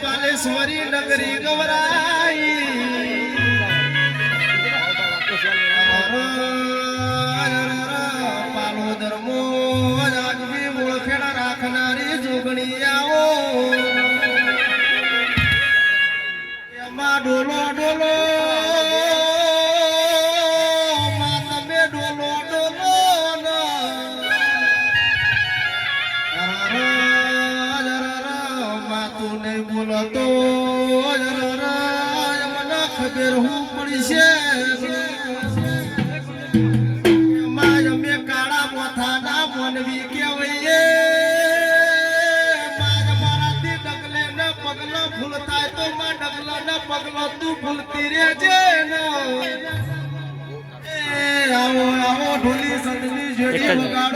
બાલેશ્વરી નગરી ગવરાઈ પાલો ધર્મો રાજવી ઓળખેડા રાખનારી જોગણી આવો એમાં ડોલો ડોલો માં તમે ડોલો ડોલો તું નહીં બોલતો મને ખબર હું પડી છે અમે કાળા મોથાના મોનવી કહેવાય મારાથી ડગલે ને પગલો ભૂલ થાય તો માં ડગલો ને પગલો તું ભૂલતી રહેજે ને આવો આવો ઢોલી સંતની જોડી વગાડો